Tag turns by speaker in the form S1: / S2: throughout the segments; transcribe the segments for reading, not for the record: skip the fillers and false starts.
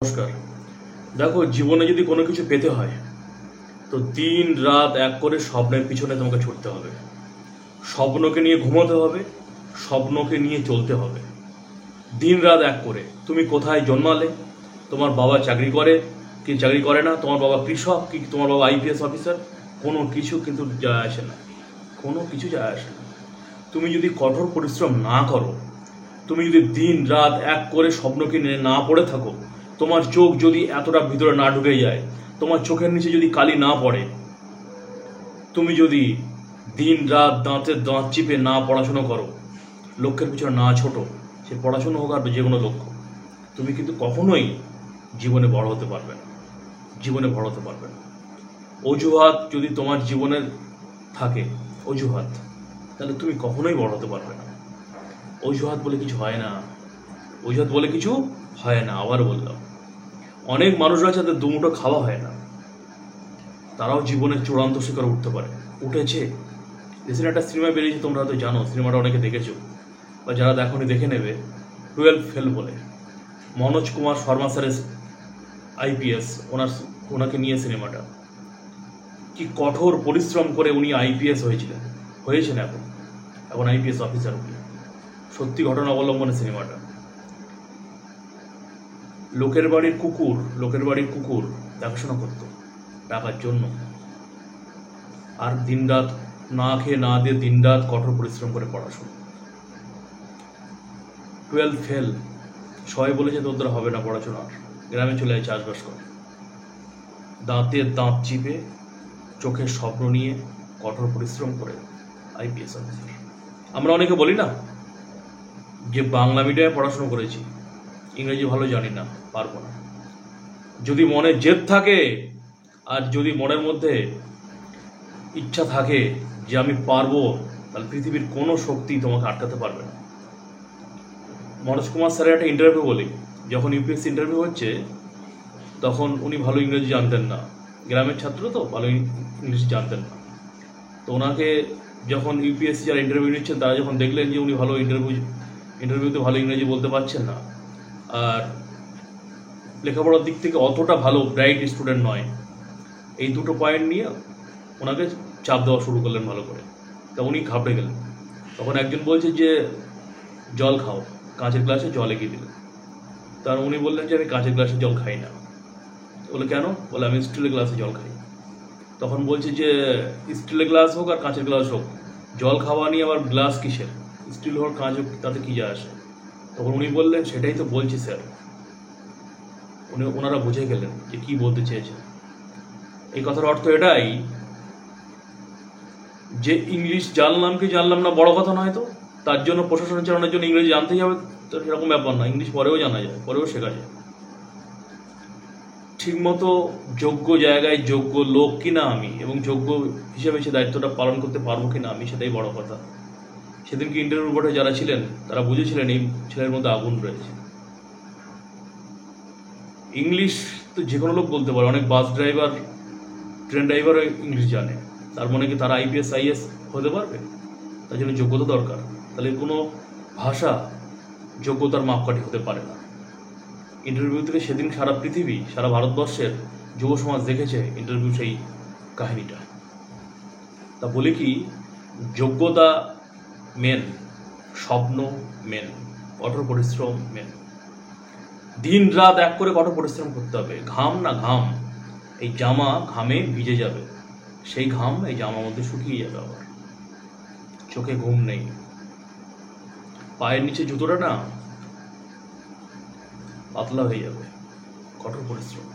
S1: নমস্কার। দেখো, জীবনে যদি কোনো কিছু পেতে হয় তো দিন রাত এক করে স্বপ্নের পিছনে তোমাকে ছুটতে হবে। স্বপ্নকে নিয়ে ঘুমোতে হবে, স্বপ্নকে নিয়ে চলতে হবে। দিন রাত এক করে। তুমি কোথায় জন্মালে, তোমার বাবা চাকরি করে কি চাকরি করে না, তোমার বাবা কৃষক কি তোমার বাবা আইপিএস অফিসার, কোনো কিছু কিন্তু যায় আসে না। কোনো কিছু যায় আসে না। তুমি যদি কঠোর পরিশ্রম না করো, তুমি যদি দিন রাত এক করে স্বপ্নকে নিয়ে না পড়ে থাকো, তোমার চোখ যদি এতটা ভিতরে না ঢুকে যায়, তোমার চোখের নিচে যদি কালি না পড়ে, তুমি যদি দিন রাত দাঁতের দাঁত চিপে না পড়াশুনো করো, লক্ষ্যের পিছনে না ছোটো, সে পড়াশুনো হোক আর যে কোনো লক্ষ্য, তুমি কিন্তু কখনোই জীবনে বড় হতে পারবে না। জীবনে বড় হতে পারবে না। অজুহাত যদি তোমার জীবনের থাকে, অজুহাত, তাহলে তুমি কখনোই বড় হতে পারবে না। অজুহাত বলে কিছু হয় না। অজুহাত বলে কিছু হয় না। আবার বললাম, অনেক মানুষ আছে যাদের দুমুঠো খাওয়া হয় না, তারাও জীবনের চূড়ান্ত শিখরে উঠতে পারে, উঠেছে। রিসেন্ট একটা সিনেমা বেরিয়েছে, তোমরা হয়তো জানো, সিনেমাটা অনেকে দেখেছো বা যারা দেখোনি দেখে নেবে। 12 ফেল বলে, মনোজ কুমার শর্মা স্যারের আইপিএস, ওনাকে নিয়ে সিনেমাটা। কি কঠোর পরিশ্রম করে উনি আইপিএস হয়েছেন এখন আইপিএস অফিসার উনি। সত্যি ঘটনা অবলম্বনে সিনেমাটা। লোকের বাড়ির কুকুর দেখাশোনা করতো টাকার জন্য, আর দিনরাত না খেয়ে না দিয়ে দিনরাত কঠোর পরিশ্রম করে পড়াশোনা। 12 ফেল। সবাই বলেছে তোর দ্বারা হবে না পড়াশোনা, গ্রামে চলে যায় চাষবাস করে। দাঁতের দাঁত চিপে চোখের স্বপ্ন নিয়ে কঠোর পরিশ্রম করে আইপিএস অফিসার। আমরা অনেকে বলি না যে বাংলা মিডিয়ামে পড়াশুনো করেছি, ইংরেজি ভালো জানি না, পারবো না। যদি মনে জেদ থাকে আর যদি মনের মধ্যে ইচ্ছা থাকে যে আমি পারবো, তাহলে পৃথিবীর কোনো শক্তি তোমাকে আটকাতে পারবে না। মনোজ কুমার স্যারের একটা ইন্টারভিউ বলি, যখন ইউপিএসসি ইন্টারভিউ হচ্ছে তখন উনি ভালো ইংরেজি জানতেন না, গ্রামের ছাত্র তো, ভালো ইংলিশ জানতেন না। তো ওনাকে যখন ইউপিএসসি যারা ইন্টারভিউ নিচ্ছেন তারা যখন দেখলেন যে উনি ভালো ইন্টারভিউতে ভালো ইংরেজি বলতে পারছেন না, আর লেখাপড়ার দিক থেকে অতটা ভালো ব্রাইট স্টুডেন্ট নয়, এই দুটো পয়েন্ট নিয়ে ওনাকে চাপ দেওয়া শুরু করলেন ভালো করে। তা উনি ঘাবড়ে গেলেন। তখন একজন বলছে যে জল খাও, কাঁচের গ্লাসে জল এগিয়ে দিলেন। তার উনি বললেন যে আমি কাঁচের গ্লাসে জল খাই না। বলে কেন? বলে আমি স্টিলের গ্লাসে জল খাই। তখন বলছে যে স্টিলের গ্লাস হোক আর কাঁচের গ্লাস হোক, জল খাওয়া নিয়ে আবার গ্লাস কিসের, স্টিল হোক কাঁচ হোক তাতে কী যায় আসে? তখন উনি বললেন সেটাই তো বলছি স্যার। ওনারা বুঝে গেলেন যে কী বলতে চেয়েছেন। এই কথার অর্থ এটাই যে ইংলিশ জানলাম কি জানলাম না বড় কথা নয়, তো তার জন্য প্রশাসন চালানোর জন্য ইংরেজি জানতেই হবে, তো সেরকম ব্যাপার না। ইংলিশ পরেও জানা যায়, পরেও শেখা যায়। ঠিকমতো যোগ্য জায়গায় যোগ্য লোক কিনা আমি, এবং যোগ্য হিসেবে সে দায়িত্বটা পালন করতে পারবো কিনা আমি, সেটাই বড় কথা। সেদিনকে ইন্টারভিউ বোর্ডে যারা ছিলেন তারা বুঝেছিলেন এই ছেলের মধ্যে আগুন রয়েছে। ইংলিশ তো যে কোনো লোক বলতে পারে, অনেক বাস ড্রাইভার, ট্রেন ড্রাইভারও ইংলিশ জানে। তার মনে কি তারা আইপিএস আইএস হতে পারবে? তার জন্য যোগ্যতা দরকার। তাহলে কোনো ভাষা যোগ্যতার মাপকাঠি হতে পারে না। ইন্টারভিউ থেকে সেদিন সারা পৃথিবী, সারা ভারতবর্ষের যুব সমাজ দেখেছে ইন্টারভিউ সেই কাহিনীটা। তা বলি কি, যোগ্যতা মেন, স্বপ্ন মেন, কঠোর পরিশ্রম মেন। দিন রাত এক করে কঠোর পরিশ্রম করতে হবে। ঘাম না ঘাম, এই জামা ঘামে ভিজে যাবে, সেই ঘাম এই জামার মধ্যে শুকিয়ে যাবে। আবার চোখে ঘুম নেই, পায়ের নিচে জুতোটা না পাতলা হয়ে যাবে। কঠোর পরিশ্রম,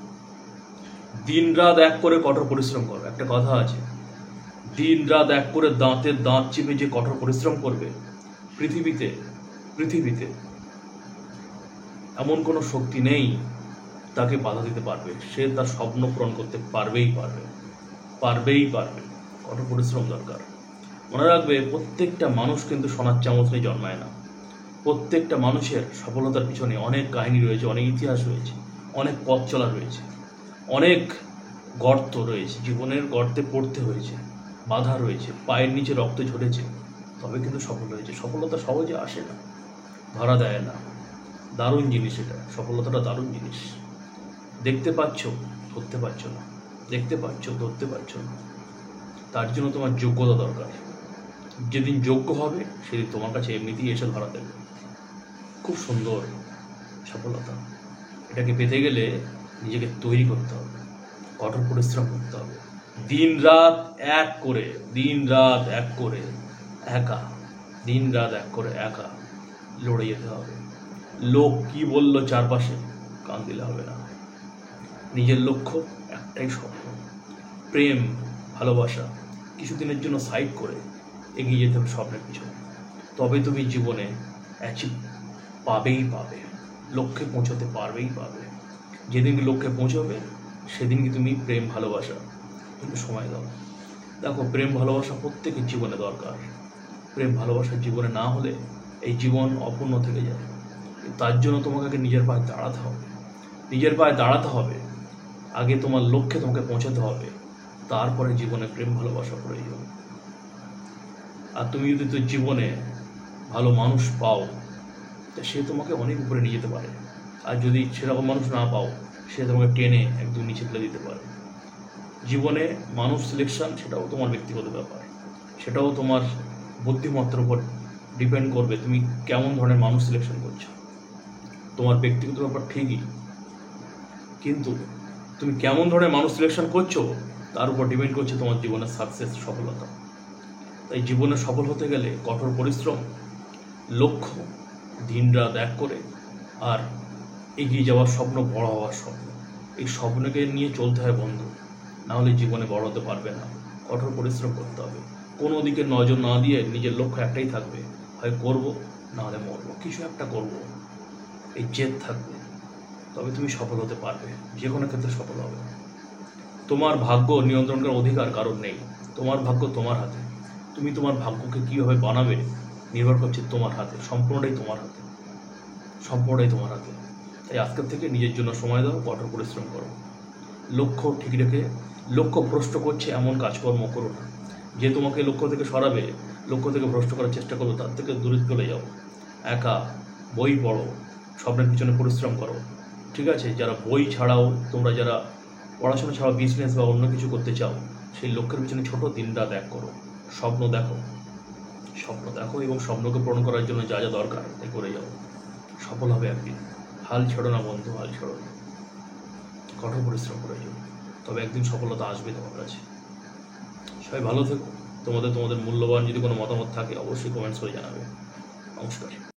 S1: দিন রাত এক করে কঠোর পরিশ্রম করো। একটা কথা আছে, দিন রাত এক করে দাঁতের দাঁত চিপে যে কঠোর পরিশ্রম করবে, পৃথিবীতে এমন কোনো শক্তি নেই তাকে বাধা দিতে পারবে। সে তার স্বপ্ন পূরণ করতে পারবেই পারবে। কঠোর পরিশ্রম দরকার। মনে রাখবে, প্রত্যেকটা মানুষ কিন্তু সোনার চামচ নিয়ে জন্মায় না। প্রত্যেকটা মানুষের সফলতার পিছনে অনেক কাহিনী রয়েছে, অনেক ইতিহাস রয়েছে, অনেক পথ চলা রয়েছে, অনেক গর্ত রয়েছে, জীবনের গর্তে পড়তে হয়েছে, বাধা রয়েছে, পায়ের নিচে রক্ত ঝরেছে, তবে কিন্তু সফল হয়েছে। সফলতা সহজে আসে না, ধরা দেয় না। দারুণ জিনিস এটা, সফলতাটা দারুণ জিনিস। দেখতে পাচ্ছ, ধরতে পারছো না, দেখতে পাচ্ছ, ধরতে পারছো না। তার জন্য তোমার যোগ্যতা দরকার। যেদিন যোগ্য হবে সেদিন তোমার কাছে এমনিতেই এসে ধরা দেবে। খুব সুন্দর সফলতা। এটাকে পেতে গেলে নিজেকে তৈরি করতে হবে, কঠোর পরিশ্রম করতে হবে, দিন রাত এক করে, দিন রাত এক করে একা, দিন রাত এক করে একা লড়ে যেতে হবে। লোক কি বললো চারপাশে কান দিলে হবে না। নিজের লক্ষ্য একটাই, স্বপ্ন, প্রেম, ভালোবাসা কিছুদিনের জন্য সাইড করে এগিয়ে যেতে হবে স্বপ্নের পিছনে। তবে তুমি জীবনে অ্যাচিভ পাবেই পাবে, লক্ষ্যে পৌঁছতে পারবেই পাবে। যেদিন লক্ষ্যে পৌঁছবে সেদিনকে তুমি প্রেম ভালোবাসা কিন্তু সময় দাও। দেখো, প্রেম ভালোবাসা প্রত্যেকের জীবনে দরকার। প্রেম ভালোবাসা জীবনে না হলে এই জীবন অপূর্ণ থেকে যায়। তার জন্য তোমাকে আগে নিজের পায়ে দাঁড়াতে হবে, নিজের পায়ে দাঁড়াতে হবে। আগে তোমার লক্ষ্যে তোমাকে পৌঁছাতে হবে, তারপরে জীবনে প্রেম ভালোবাসা প্রয়োজন। আর তুমি যদি তোর জীবনে ভালো মানুষ পাও, তা সে তোমাকে অনেক উপরে নিয়ে যেতে পারে। আর যদি সেরকম মানুষ না পাও, সে তোমাকে টেনে একদম নিচে ফেলে দিতে পারে। জীবনে মানুষ সিলেকশন সেটাও তোমার ব্যক্তিগত ব্যাপার, সেটাও তোমার বুদ্ধিমত্তার উপর ডিপেন্ড করবে তুমি কেমন ধরনের মানুষ সিলেকশন করছো। তোমার ব্যক্তিগত ব্যাপার ঠিকই, কিন্তু তুমি কেমন ধরনের মানুষ সিলেকশন করছো তার উপর ডিপেন্ড করছে তোমার জীবনের সাকসেস, সফলতা। তাই জীবনে সফল হতে গেলে কঠোর পরিশ্রম, লক্ষ্য, দিনরাত এক করে, আর এগিয়ে যাওয়ার স্বপ্ন, বড় হওয়ার স্বপ্ন। এই স্বপ্নকে নিয়ে চলতে হয় বন্ধু, নাহলে জীবনে বড় হতে পারবে না। কঠোর পরিশ্রম করতে হবে, কোনো দিকে নজর না দিয়ে নিজের লক্ষ্য একটাই থাকবে, হয় করবো নাহলে মরবো, কিছু একটা করব, এই জেদ থাকবে। তবে তুমি সফল হতে পারবে, যে কোনো ক্ষেত্রে সফল হবে। তোমার ভাগ্য নিয়ন্ত্রণ করার অধিকার কারণ নেই। তোমার ভাগ্য তোমার হাতে। তুমি তোমার ভাগ্যকে কীভাবে বানাবে নির্ভর করছে তোমার হাতে, সম্পূর্ণটাই তোমার হাতে, সম্পূর্ণটাই তোমার হাতে। তাই আজকের থেকে নিজের জন্য সময় দাও, কঠোর পরিশ্রম করো, লক্ষ্য ঠিক রেখে, লক্ষ্য ভ্রষ্ট করছে এমন কাজকর্ম করো না। যে তোমাকে লক্ষ্য থেকে সরাবে, লক্ষ্য থেকে ভ্রষ্ট করার চেষ্টা করো, তার থেকে দূরে চলে যাও। একা বই পড়ো, স্বপ্নের পিছনে পরিশ্রম করো, ঠিক আছে? যারা বই ছাড়াও, তোমরা যারা পড়াশোনা ছাড়াও বিজনেস বা অন্য কিছু করতে চাও, সেই লক্ষ্যের পিছনে ছোট দিনরাত এক করো, স্বপ্ন দেখো, স্বপ্ন দেখো এবং স্বপ্নকে পূরণ করার জন্য যা যা দরকার তাই করে যাও। সফল হবে একদিন। হাল ছেড়ো না বন্ধু, হাল ছেড়ো না, কঠোর পরিশ্রম প্রয়োজন। তবে একদিন সফলতা আসবে তোমার কাছে। সবাই ভালো থেকো। তোমাদের মূল্যবান যদি কোনো মতামত থাকে অবশ্যই কমেন্টস করে জানাবে। নমস্কার।